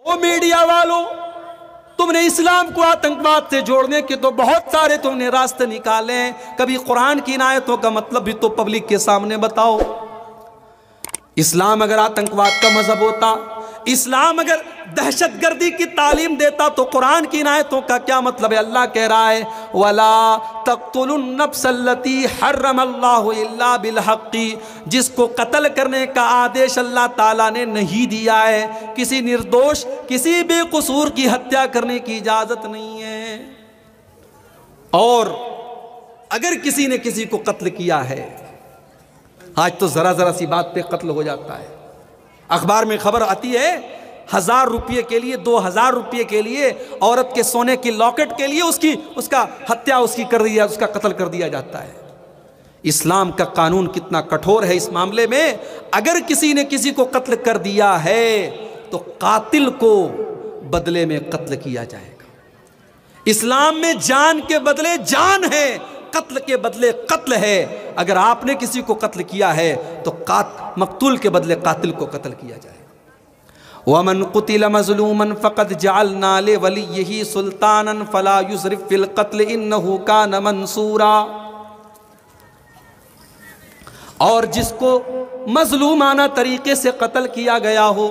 ओ media वालों, तुमने इस्लाम को आतंकवाद से जोड़ने के तो बहुत सारे तुमने रास्ते निकाले, कभी कुरान की इन आयतों का मतलब भी तो पब्लिक के सामने बताओ। इस्लाम अगर आतंकवाद का मजहब होता, इस्लाम अगर दहशतगर्दी की तालीम देता, तो कुरान की इन आयतों का क्या मतलब है? अल्लाह कह रहा है वला तक़्तुलुन नफ्सल्लती हर्रमल्लाहु इल्ला बिलहक़्क़ि, जिसको कत्ल करने का आदेश अल्लाह ताला ने नहीं दिया है। किसी निर्दोष, किसी बेकसूर की हत्या करने की इजाज़त नहीं है। और अगर किसी ने किसी को कत्ल किया है, आज तो ज़रा सी बात पे कत्ल हो जाता है। अखबार में खबर आती है 1000 रुपये के लिए, 2000 रुपये के लिए, औरत के सोने की लॉकेट के लिए उसका हत्या कर दिया, उसका कत्ल कर दिया जाता है। इस्लाम का कानून कितना कठोर है इस मामले में। अगर किसी ने किसी को कत्ल कर दिया है तो कातिल को बदले में कत्ल किया जाएगा। इस्लाम में जान के बदले जान है, कत्ल के बदले कत्ल है। अगर आपने किसी को कत्ल किया है तो मकतूल के बदले कातिल को कत्ल किया जाएगा। वमन कुतिल मज़लूमन फ़क़द जअलना लिवलिय्यिही सुल्तानन फ़ला युस्रिफ़ फ़िल क़त्ल इन्नहु कान मंसूरा। और जिसको मज़लूमाना तरीके से कत्ल किया गया हो,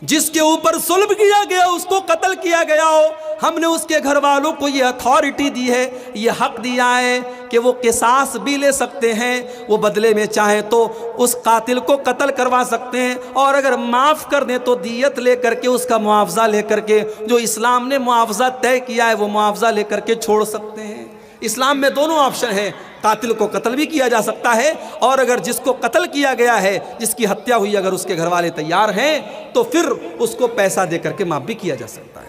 जिसके ऊपर जुल्म किया गया, उसको कत्ल किया गया हो, हमने उसके घर वालों को ये अथॉरिटी दी है, ये हक दिया है कि वो किसास भी ले सकते हैं। वो बदले में चाहें तो उस कातिल को कत्ल करवा सकते हैं, और अगर माफ़ कर दें तो दियत ले करके, उसका मुआवजा ले करके, जो इस्लाम ने मुआवजा तय किया है वो मुआवजा ले करके छोड़ सकते हैं। इस्लाम में दोनों ऑप्शन हैं, कातिल को कत्ल भी किया जा सकता है, और अगर जिसको कत्ल किया गया है, जिसकी हत्या हुई, अगर उसके घर वाले तैयार हैं तो फिर उसको पैसा दे करके माफ़ भी किया जा सकता है।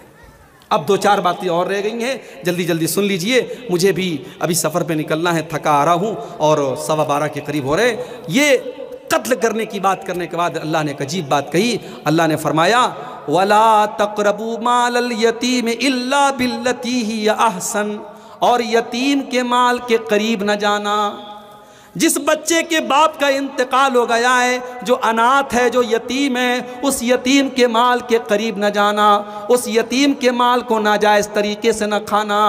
अब 2-4 बातें और रह गई हैं, जल्दी जल्दी सुन लीजिए। मुझे भी अभी सफ़र पे निकलना है, थका आ रहा हूँ, और 12:15 के करीब हो रहे। ये कत्ल करने की बात करने के बाद अल्लाह ने एक अजीब बात कही। अल्लाह ने फरमाया वला तक़रबू मालल यतीम इल्ला बिल्लती ही अहसन, और यतीम के माल के करीब न जाना। जिस बच्चे के बाप का इंतकाल हो गया है, जो अनाथ है, जो यतीम है, उस यतीम के माल के करीब न जाना, उस यतीम के माल को नाजायज़ तरीके से न खाना।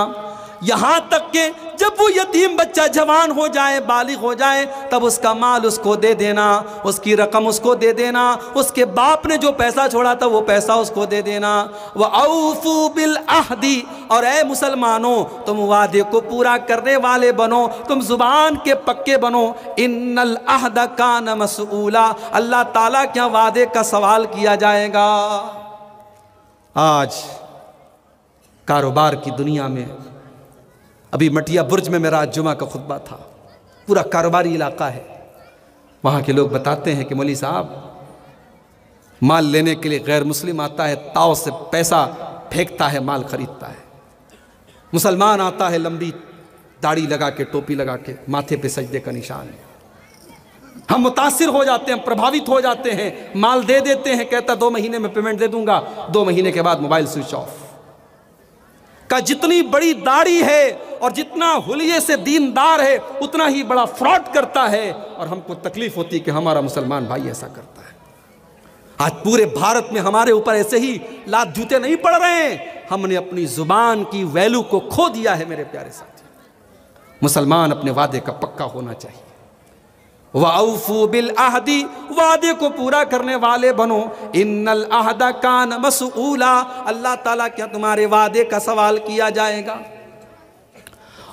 यहाँ तक कि जब वो यतीम बच्चा जवान हो जाए, बालिग हो जाए, तब उसका माल उसको दे देना, उसकी रकम उसको दे देना, उसके बाप ने जो पैसा छोड़ा था वो पैसा उसको दे देना। व औफू बिल अहदी, और ए मुसलमानों, तुम वादे को पूरा करने वाले बनो, तुम जुबान के पक्के बनो। इन्नल अहद कान मसऊला, अल्लाह ताला क्या वादे का सवाल किया जाएगा। आज कारोबार की दुनिया में, अभी मटिया बुर्ज में मेरा आज जुमा का खुतबा था, पूरा कारोबारी इलाका है। वहाँ के लोग बताते हैं कि मौलवी साहब, माल लेने के लिए गैर मुस्लिम आता है, ताव से पैसा फेंकता है, माल खरीदता है। मुसलमान आता है, लंबी दाढ़ी लगा के, टोपी लगा के, माथे पे सजदे का निशान है। हम मुतासिर हो जाते हैं, प्रभावित हो जाते हैं, माल दे देते हैं, कहता 2 महीने में पेमेंट दे दूंगा, 2 महीने के बाद मोबाइल स्विच ऑफ। का जितनी बड़ी दाढ़ी है और जितना हुलिये से दीनदार है, उतना ही बड़ा फ्रॉड करता है, और हमको तकलीफ होती है कि हमारा मुसलमान भाई ऐसा करता है। आज पूरे भारत में हमारे ऊपर ऐसे ही लात जूते नहीं पड़ रहे हैं, हमने अपनी जुबान की वैल्यू को खो दिया है। मेरे प्यारे साथी, मुसलमान अपने वादे का पक्का होना चाहिए। वऔफू बिल अहदी, वादे को पूरा करने वाले बनो। इन्नल अहद कान मसऊला, अल्लाह ताला क्या तुम्हारे वादे का सवाल किया जाएगा।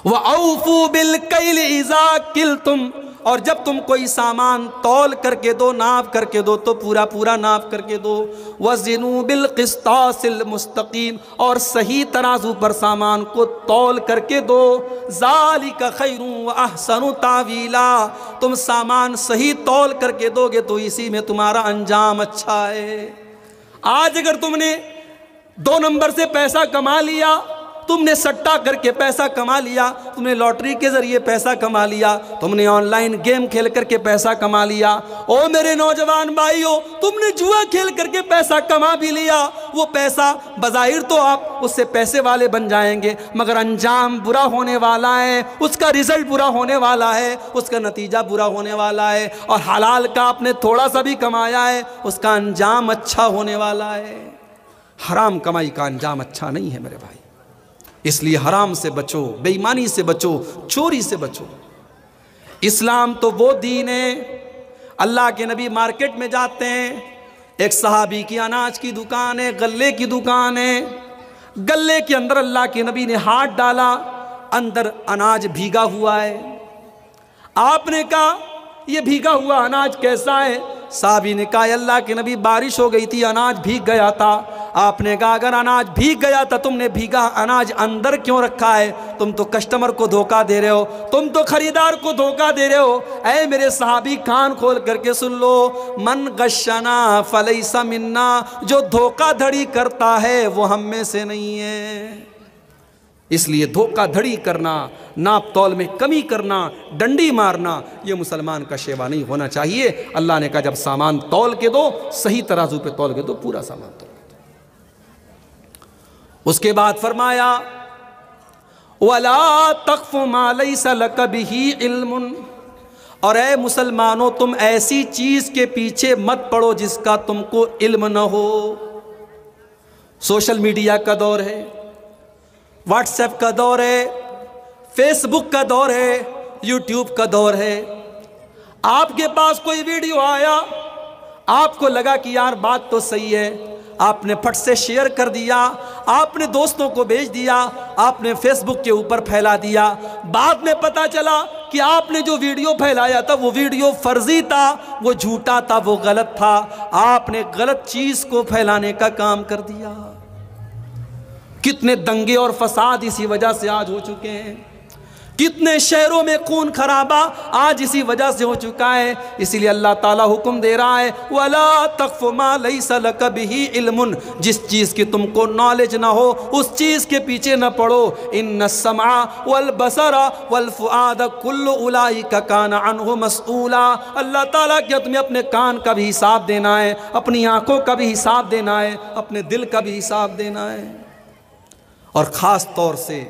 वऔफू बिल कैल इज़ा किल्तुम, और जब तुम कोई सामान तौल करके दो, नाप करके दो, तो पूरा पूरा नाप करके दो। वज़िनू बिल क़िस्तासिल मुस्तक़ीम, और सही तराजू पर सामान को तौल करके दो। ज़ालिका खैरुन व अहसनु तावीला, तुम सामान सही तौल करके दोगे तो इसी में तुम्हारा अंजाम अच्छा है। आज अगर तुमने 2 नंबर से पैसा कमा लिया, तुमने सट्टा करके पैसा कमा लिया, तुमने लॉटरी के जरिए पैसा कमा लिया, तुमने ऑनलाइन गेम खेल करके पैसा कमा लिया, ओ मेरे नौजवान भाइयों, तुमने जुआ खेल करके पैसा कमा भी लिया। वो पैसा बज़ाहिर तो आप उससे पैसे वाले बन जाएंगे, मगर अंजाम बुरा होने वाला है, उसका रिजल्ट बुरा होने वाला है, उसका नतीजा बुरा होने वाला है। और हलाल का आपने थोड़ा सा भी कमाया है, उसका अंजाम अच्छा होने वाला है। حرام کمائی کا انجام اچھا نہیں ہے میرے بھائی، اس لیے حرام سے بچو، بے ایمانی سے بچو، چوری سے بچو۔ اسلام تو وہ دین ہے، اللہ کے نبی مارکیٹ میں جاتے ہیں، ایک صحابی کی اناج کی دکان ہے، غلے کی دکان ہے، غلے کے اندر اللہ کے نبی نے ہاتھ ڈالا، اندر اناج بھیگا ہوا ہے۔ آپ نے کہا یہ بھیگا ہوا اناج کیسا ہے؟ صحابی نے کہا اللہ کے نبی بارش ہو گئی تھی، اناج بھیگ گیا تھا۔ آپ نے کہا اگر اناج بھیگ گیا تھا تم نے بھیگا اناج اندر کیوں رکھا ہے؟ تم تو کسٹمر کو دھوکہ دے رہے ہو، تم تو خریدار کو دھوکہ دے رہے ہو۔ اے میرے صحابی کان کھول کر کے سن لو، من غشنا فلیس منا، جو دھوکہ دھڑی کرتا ہے وہ ہم میں سے نہیں ہے۔ اس لیے دھوکہ دھڑی کرنا، ناپ تول میں کمی کرنا، ڈنڈی مارنا، یہ مسلمان کا شیوا نہیں ہونا چاہیے۔ اللہ نے کہا جب سامان تول کے دو، صحیح ترازو پہ تول کے دو، پورا سامان تول کے دو۔ اس کے بعد فرمایا وَلَا تَقْفُ مَا لَيْسَ لَكَ بِهِ عِلْمٌ، اور اے مسلمانوں تم ایسی چیز کے پیچھے مت پڑو جس کا تم کو علم نہ ہو۔ سوشل میڈیا کا دور ہے، واٹس ایپ کا دور ہے، فیس بک کا دور ہے، یوٹیوب کا دور ہے۔ آپ کے پاس کوئی ویڈیو آیا، آپ کو لگا کہ یار بات تو صحیح ہے، آپ نے پھٹ سے شیئر کر دیا، آپ نے دوستوں کو بھیج دیا، آپ نے فیس بک کے اوپر پھیلا دیا۔ بعد میں پتا چلا کہ آپ نے جو ویڈیو پھیلایا تھا وہ ویڈیو فرضی تھا، وہ جھوٹا تھا، وہ غلط تھا، آپ نے غلط چیز کو پھیلانے کا کام کر دیا۔ کتنے دنگے اور فساد اسی وجہ سے آج ہو چکے ہیں، کتنے شہروں میں خون خرابہ آج اسی وجہ سے ہو چکا ہے۔ اسی لیے اللہ تعالیٰ حکم دے رہا ہے وَلَا تَقْفُ مَا لَيْسَ لَكَ بِهِ عِلْمٌ، جس چیز کی تم کو نالج نہ ہو اس چیز کے پیچھے نہ پڑو۔ إِنَّ السَّمْعَ وَالْبَصَرَ وَالْفُؤَادَ كُلُّ أُولَئِكَ كَانَ عَنْهُ مسؤولا۔ اللہ تعالیٰ کیا تمہیں اپنے کان کا بھی حساب دینا ہے، اپنی آنکھوں کا بھی حساب دینا ہے، اپنے دل کا بھی حساب دینا ہے۔ اور خاص طور سے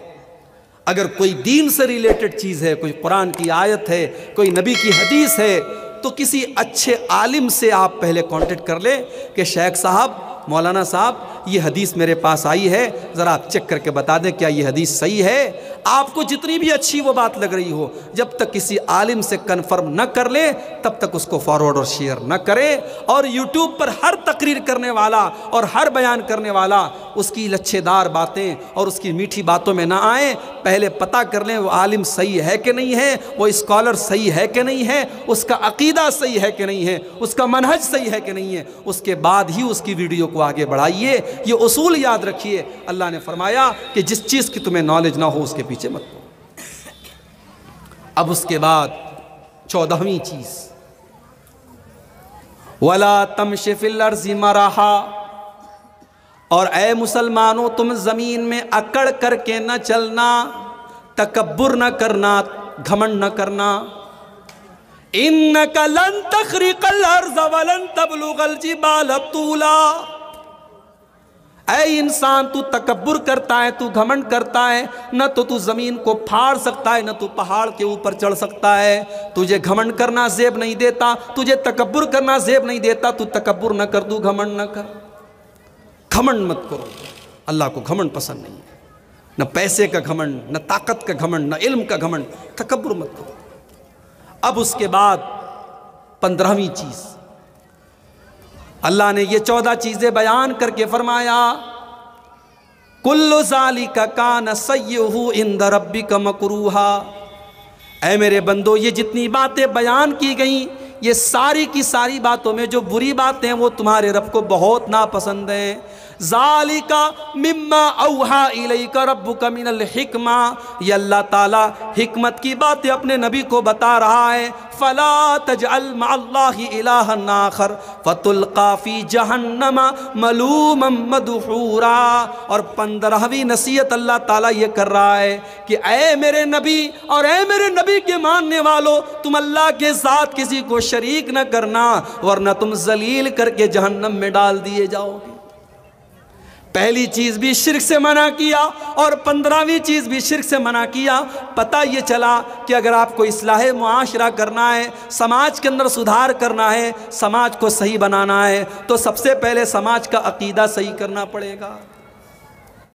اگر کوئی دین سے ریلیٹڈ چیز ہے، کوئی قرآن کی آیت ہے، کوئی نبی کی حدیث ہے، تو کسی اچھے عالم سے آپ پہلے کانٹیکٹ کر لیں کہ شیخ صاحب، مولانا صاحب، یہ حدیث میرے پاس آئی ہے، ذرا آپ چیک کر کے بتا دیں کیا یہ حدیث صحیح ہے۔ آپ کو جتنی بھی اچھی وہ بات لگ رہی ہو، جب تک کسی عالم سے کنفرم نہ کر لیں تب تک اس کو فارورڈ اور شیئر نہ کریں۔ اور یوٹیوب پر ہر تقریر کرنے والا اور ہر بیان کرنے والا اس کی لچھے دار باتیں اور اس کی میٹھی باتوں میں نہ آئیں، پہلے پتہ کر لیں وہ عالم صحیح ہے کہ نہیں ہے، وہ اسکالر صحیح ہے کہ نہیں ہے، اس کا عقیدہ صحیح ہے کہ نہیں ہے، اس کا منہج صحیح ہے کہ نہیں ہے، اس کے بعد ہی اس کی ویڈیو کو آگے بڑھائیے۔ یہ اصول یاد رکھیے۔ اللہ نے فرمایا کہ جس چیز کی تمہیں نالج نہ ہو اس کے پیچھے مت پڑو۔ اب اس کے بعد 14ویں چیز وَلَا تَمْشِ فِي الْأَرْضِ مَرَحًا، اور اے مسلمانوں تم زمین میں اکڑ کر کے نہ چلنا، تکبر نہ کرنا، گھمنڈ نہ کرنا۔ إِنَّكَ لَن تَخْرِقَ الْأَرْضَ وَلَن تَبْلُغَ الْجِبَالَ طُولًا، اے انسان تو تکبر کرتا ہے، تو گھمنڈ کرتا ہے، نہ تو زمین کو پھاڑ سکتا ہے، نہ تو پہاڑ کے اوپر چڑھ سکتا ہے۔ تجھے گھمنڈ کرنا زیب نہیں دیتا، تجھے تکبر کرنا زیب نہیں دیتا، تو تکبر نہ کر، تو گھمنڈ نہ کر۔ گھمنڈ مت کرو، اللہ کو گھمنڈ پسند نہیں ہے، نہ پیسے کا گھمنڈ، نہ طاقت کا گھمنڈ، نہ علم کا گھمنڈ، تکبر مت کرو۔ اب اس کے بعد 15ویں چیز، اللہ نے یہ 14 چیزیں بیان کر کے فرمایا کُلُّ ذَلِكَ كَانَ سَيِّئُهُ عِندَ رَبِّكَ مَكْرُوهًا، اے میرے بندو یہ جتنی باتیں بیان کی گئیں یہ ساری کی ساری باتوں میں جو بری باتیں ہیں وہ تمہارے رب کو بہت ناپسند ہیں۔ ذَلِكَ مِمَّا أَوْحَى إِلَيْكَ رَبُّكَ مِنَ الْحِكْمَةِ، یہ اللہ تعالیٰ حکمت کی باتیں اپنے نبی کو بتا رہا ہے۔ فَلَا تَجْعَلْ مَعَ اللَّهِ إِلَٰهًا آخَرَ فَتُلْقَىٰ فِي جَهَنَّمَ مَلُومًا مَدْحُورًا، اور 15ویں نصیحت اللہ تعالیٰ یہ کر رہا ہے کہ اے میرے نبی اور اے میرے نبی کے ماننے والوں، تم اللہ کے ساتھ کسی کو شریک نہ کرنا ورنہ تم ذلیل کر کے جہنم میں ڈال دیے جاؤ گے۔ پہلی چیز بھی شرک سے منع کیا اور 15ویں چیز بھی شرک سے منع کیا۔ پتہ یہ چلا کہ اگر آپ کو اصلاح معاشرہ کرنا ہے، سماج کے اندر سدھار کرنا ہے، سماج کو صحیح بنانا ہے، تو سب سے پہلے سماج کا عقیدہ صحیح کرنا پڑے گا۔